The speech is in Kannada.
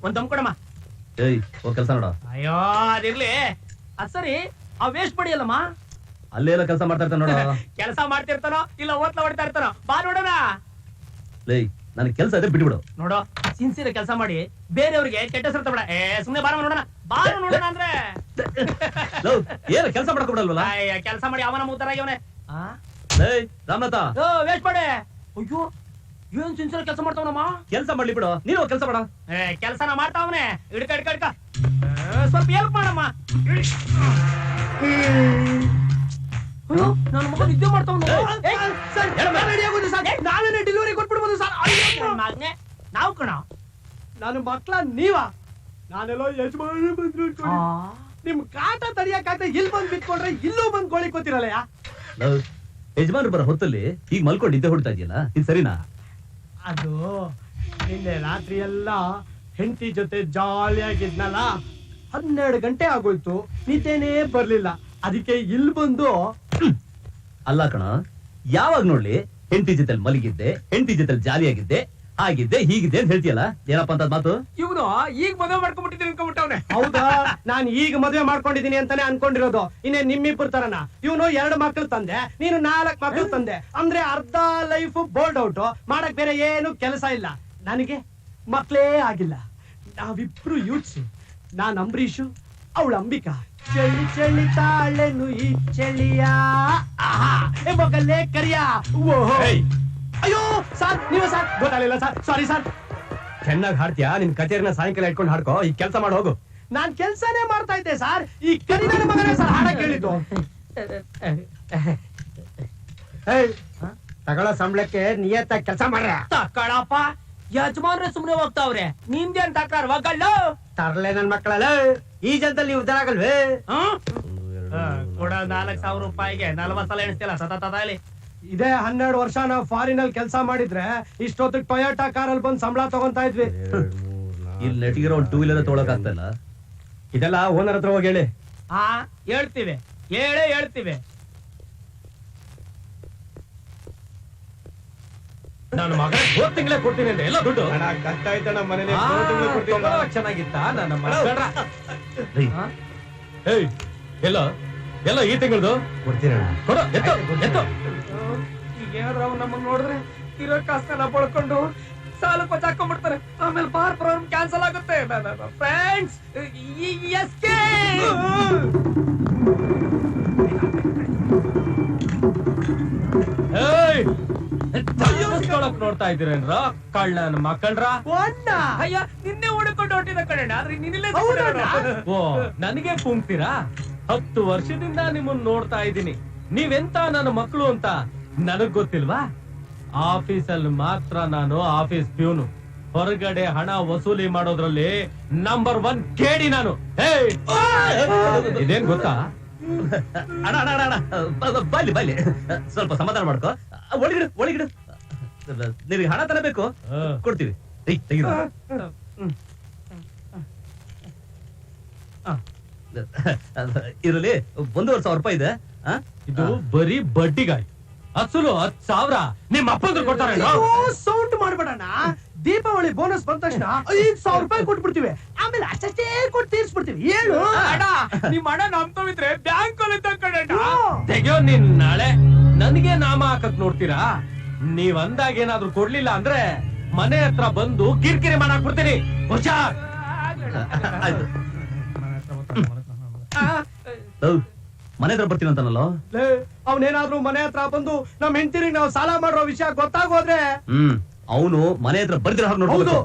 ಒಂದ್ ದಮ್ ಕೊಡಮ್ಮ. ಏಯ್ ಹೋಗ್ ಕೆಲ್ಸ ನೋಡ. ಅಯ್ಯೋ ಅದಿರ್ಲಿ. ಅದ್ ಸರಿ, ಆ ವೇಸ್ಟ್ ಪಡಿಯಲ್ಲಮ್ಮ. ಅಲ್ಲೇನೋ ಕೆಲಸ ಮಾಡ್ತಾ ಇರ್ತಾನ ನೋಡ. ಕೆಲಸ ಮಾಡ್ತಿರ್ತಾನೋ ಇಲ್ಲ ಓತ್ಲ ಹೊಡಿತಾ ಇರ್ತಾನೋ, ಬಾ ನೋಡೋಣ. ಲೇ ನನ್ ಕೆಲ್ಸ ಇದೆ ಬಿಟ್ಬಿಡು. ನೋಡೋ ಸಿನ್ಸಿಯರ್ ಕೆಲಸ ಮಾಡಿ ಬೇರೆಯವ್ರಿಗೆ ಕೆಟ್ಟ ಹೆಸರು ತಗೊಳ. ಸುಮ್ನೆ ಬಾರ ನೋಡೋಣ, ಬಾರ ನೋಡೋಣ ಅಂದ್ರೆ ಏನ ಕೆಲಸ ಮಾಡಕ್ ಬಿಡಲ್ವಲ್ಲ. ಕೆಲಸ ಮಾಡಿ ಅವನ ಮುದ್ದಾರ ಇವನೇ. ರಾಮನಾಥ ವೇಸ್ಟ್ ಮಾಡಿ. ಅಯ್ಯೋ ಏನ್ ಸಿನ್ಸಿಯರ್ ಕೆಲಸ ಮಾಡ್ತಾವನಮ್ಮ. ಕೆಲಸ ಮಾಡ್ಲಿ ಬಿಡು, ನೀನು ಕೆಲಸ ಮಾಡ. ಕೆಲಸನ ಮಾಡ್ತಾವನೆ. ಹಿಡ್ಕ ಹಿಡ್ಕ ಹಿಡ್ಕ, ಸ್ವಲ್ಪ ಹೆಲ್ಪ್ ಮಾಡಮ್ಮ. ಅಯ್ಯೋ ನನ್ನ ಮಗ ನಿದ್ದೆ ಮಾಡ್ತಾವನು. ನಾವೇನೇ ಡೆಲಿವರಿ ಕೊಟ್ಬಿಡ್ಬೋದು ಸರ್. ಮಗನೆ ನಾವು ಕಣ. ನನ್ನ ಮಕ್ಳ ನೀವ? ನಾನೆಲ್ಲೋ ಯಜಮಾನ ಬಂದ್ರು ನಿಮ್ ಕಾಟ ತಡಿಯಕ್ಕಾಗ್ತಾ ಇಲ್ಲಿ ಬಂದ್ ಬಿತ್ಕೊಂಡ್ರೆ ಇಲ್ಲೂ ಬಂದ್ ಗೋಳಿ ಕೂತಿರಲ್ಲ. ಯಜಮಾನ್ರು ಬರೋ ಹೊತ್ತಲ್ಲಿ ಈಗ ಮಲ್ಕೊಂಡು ನಿದ್ದೆ ಹೊಡ್ತಾ ಇದೆಯಲ್ಲ, ಇದು ಸರಿನಾ? ಅದು ನಿನ್ನೆ ರಾತ್ರಿ ಎಲ್ಲ ಹೆಂಡತಿ ಜೊತೆ ಜಾಲಿಯಾಗಿದ್ನಲ್ಲ, 12 ಗಂಟೆ ಆಗೋಯ್ತು, ನಿದ್ದೆನೇ ಬರ್ಲಿಲ್ಲ. ಅದಕ್ಕೆ ಇಲ್ಲಿ ಬಂದು. ಅಲ್ಲ ಕಣ, ಯಾವಾಗ ನೋಡ್ಲಿ ಹೆಂಡತಿ ಜೊತೆ ಮಲಗಿದ್ದೆ, ಹೆಂಡತಿ ಜೊತೆ ಜಾಲಿಯಾಗಿದ್ದೆ, ಆಗಿದ್ದೆ ಹೀಗಿದ್ದೆ ಅಂತ ಹೇಳ್ತೀಯಲ್ಲ, ಏನಪ್ಪ ಅಂತ ಮಾತು? ಇವನು ಈಗ ಮದುವೆ ಮಾಡ್ಕೊಂಡ್ಬಿಟ್ಟಿದ್ದೀನಿ ಅನ್ಕೊಂಡ್ಬಿಟ್ಟವ್ನೆ. ಹೌದಾ? ನಾನ್ ಈಗ ಮದುವೆ ಮಾಡ್ಕೊಂಡಿದೀನಿ ಅಂತಾನೆ ಅನ್ಕೊಂಡಿರೋದು. ಇನ್ನೇ ನಿಮ್ಮಿಬ್ಬರು ತರನ. ಇವನು 2 ಮಕ್ಳು ತಂದೆ, ನೀನು 4 ಮಕ್ಳು ತಂದೆ. ಅಂದ್ರೆ ಅರ್ಧ ಲೈಫ್ ಬೋಲ್ಡ್ ಔಟ್. ಮಾಡಕ್ ಬೇರೆ ಏನು ಕೆಲಸ ಇಲ್ಲ. ನನಗೆ ಮಕ್ಳೇ ಆಗಿಲ್ಲ. ನಾವಿಬ್ರು ಯೂತ್ಸು. ನಾನ್ ಅಂಬರೀಷು, ಅವಳು ಅಂಬಿಕಾ. ಚಳಿ ಚಳಿ ತಾಳೆನು ಈ ಚಳಿಯ ಮೊಗಲೇ ಕರಿಯ. ಅಯ್ಯೋ ಸರ್, ನೀವು ಸರ್ ಗೊತ್ತಾಗಲಿಲ್ಲ ಸರ್, ಸಾರಿ ಸರ್. ಚೆನ್ನಾಗಿ ಹಾಡ್ತೀಯಾ? ನಿನ್ ಕಚೇರಿನ ಸಾಯಂಕಾಲ ಇಟ್ಕೊಂಡು ಹಾಡ್ಕೋ, ಈ ಕೆಲಸ ಮಾಡಿ ಹೋಗು. ನಾನ್ ಕೆಲ್ಸನೇ ಮಾಡ್ತಾ ಇದ್ದೆ ಸರ್. ಈ ಕರಿ ನನ್ನ ಮಗನೇ ಸರ್ ಹಾಡಕ್ ಹೇಳಿದ್ದು. ತಗೊಳ್ಳೋ ಸಂಬಳಕ್ಕೆ ನಿಯತ್ತಾಗಿ ಕೆಲಸ ಮಾಡ್ರ. ತಕ್ಕಳಪ್ಪ, ಯಜಮಾನ್ರೆ ಸುಮ್ನೆ ಹೋಗ್ತಾವ್ರೆ, ನಿಮ್ದೇನ್ ತಕ್ರಾರ್ ಒಗ್ಗಲ್ಲ. ತರ್ಲೆ ನನ್ ಮಕ್ಕಳಲ್ಲ, ಈ ಜನದಲ್ಲಿ ನೀವು ಉದ್ದಾರ ಆಗಲ್ವೇ? ಕೊಡ 4,000 ರೂಪಾಯಿಗೆ 40 ಸಲ ಎಣಿಸ್ತಿಲ್ಲ ಸತತದಲ್ಲಿ. ಇದೇ 12 ವರ್ಷ ನಾವು ಫಾರಿನ್ ಅಲ್ಲಿ ಕೆಲಸ ಮಾಡಿದ್ರೆ ಇಷ್ಟೊತ್ತಿಗೆ ಟೊಯೋಟಾ ಕಾರಲ್ಲಿ ಬಂದು ಸಂಬಳ ತಗೊಂತಾ ಇದ್ವಿ. ಇಲ್ಲಿ ನೆಟ್ಟಿಗಿರೋ ಒಂದು 2 ವೀಲರ್ ತೊಗೊಳಕ್ ಆಗ್ತಾ ಇಲ್ಲ. ಇದೆಲ್ಲ ಓನರ್ ಹತ್ರ ಹೋಗಿ ಹೇಳಿ. ಹೇಳ್ತೀವಿ, ಹೇಳ್ತೀವಿ. ನನ್ನ ಮಗ ಹೋದ್ ತಿಂಗಳೇ ಕೊಡ್ತೀನಿ ಅಂತ ಎಲ್ಲ ದುಡ್ಡು ಚೆನ್ನಾಗಿತ್ತ ನನ್ನ ಎಲ್ಲ ಈ ತಿಂಗಳದು ಕೊಡ್ತೀನಿ. ಈಗ ಏನಾದ್ರು ಅವ್ನು ನಮ್ಮನ್ನ ನೋಡಿದ್ರೆ ಇರೋ ಕಾಸೆಲ್ಲ ಬಳ್ಕೊಂಡು ಸಾಲ ಕೊಚ್ಚಾಕೊಂಡ್ಬಿಡ್ತಾರೆ. ಆಮೇಲೆ ಬಾರ್ ಪ್ರೋಗ್ರಾಮ್ ಕ್ಯಾನ್ಸಲ್ ಆಗುತ್ತೆ. ಫ್ರೆಂಡ್ಸ್, ನೋಡ್ತಾ ಇದ್ದೀರೇನ್ರ ಕಳ್ಳನ ಮಕ್ಕಳ್ರ? ಅಯ್ಯ ನಿನ್ನೆ ಹುಡುಕೊಂಡು ಹೊಟ್ಟಿದ ಕಡೆ, ಆದ್ರೆ ನಿನ್ನೆ ಓ ನನಗೆ ಕೂಗ್ತೀರಾ? 10 ವರ್ಷದಿಂದ ನಿಮ್ಮನ್ನ ನೋಡ್ತಾ ಇದ್ದೀನಿ. ನೀವೆಂತ ನನ್ನ ಮಕ್ಕಳು ಅಂತ ನನಗ್ ಗೊತ್ತಿಲ್ವಾ? ಆಫೀಸಲ್ಲಿ ಮಾತ್ರ ನಾನು ಆಫೀಸ್ ಪ್ಯೂನು, ಹೊರಗಡೆ ಹಣ ವಸೂಲಿ ಮಾಡೋದ್ರಲ್ಲಿ ನಂಬರ್ 1 ಕೇಡಿ ನಾನು. ಇದೇನ್ ಗೊತ್ತಾ? ಅಣ್ಣ ಅಣ್ಣ ಅಣ್ಣ ಬಲ್ಲಿ ಬಲ್ಲಿ ಸ್ವಲ್ಪ ಸಮಾಧಾನ ಮಾಡ್ಕೋ. ಒಳಗಿಡು ನಿನಗೆ ಹಣ ತರಬೇಕು, ಕೊಡ್ತೀವಿ. ಇರಲಿ, 1,500 ರೂಪಾಯಿ ಇದೆ. ಇದು ಬರೀ ಬಡ್ಡಿಗಾಯಿ. ಅಸಲು 10,000 ನಿಮ್ಮ ಅಪ್ಪಂದ್ರು ಕೊಡ್ತಾರೆ. ಸೌಂಡ್ ಮಾಡ್ಬೇಡಣ್ಣ. ದೀಪಾವಳಿ ಬೋನಸ್ ಬಂದ ತಕ್ಷಣ 5,000 ರೂಪಾಯಿ ಕೊಟ್ಬಿಡ್ತೀವಿ. ಆಮೇಲೆ ಅಷ್ಟೇ ಕೊಟ್ಟು ತೀರ್ಸ್ಬಿಡ್ತೀವಿ. ಹೇಳು ನಿಮ್ ಹಣ ನಂಬ್ತವಿದ್ರೆ ಬ್ಯಾಂಕ್ ಅಲ್ಲಿ ತೆಗಿಯೋ ನಿನ್ ನಾಳೆ. ನನಗೆ ನಾಮ ಹಾಕಕ್ ನೋಡ್ತೀರಾ? ನೀವ್ ಅಂದಾಗ ಏನಾದ್ರು ಕೊಡ್ಲಿಲ್ಲ ಅಂದ್ರೆ ಮನೆ ಹತ್ರ ಬಂದು ಕಿರಿಕಿರಿ ಮಾಡಾಕ್ ಬಿಡ್ತೀನಿ. ಹುಷಾರ್. ಮನೆ ಹತ್ರ ಬರ್ತೀನಿ ಅಂತಾನಲ್ಲ, ಅವನೇನಾದ್ರೂ ಮನೆ ಹತ್ರ ಬಂದು ನಮ್ ಹೆಂಡತಿರಿಗೆ ನಾವು ಸಾಲ ಮಾಡಿರೋ ವಿಷಯ ಗೊತ್ತಾಗೋದ್ರೆ ಅವನು ಮನೆ ಹತ್ರ ಬರ್ದಿರೋ ಹಾಗೆ ನೋಡ್ಬೋದು.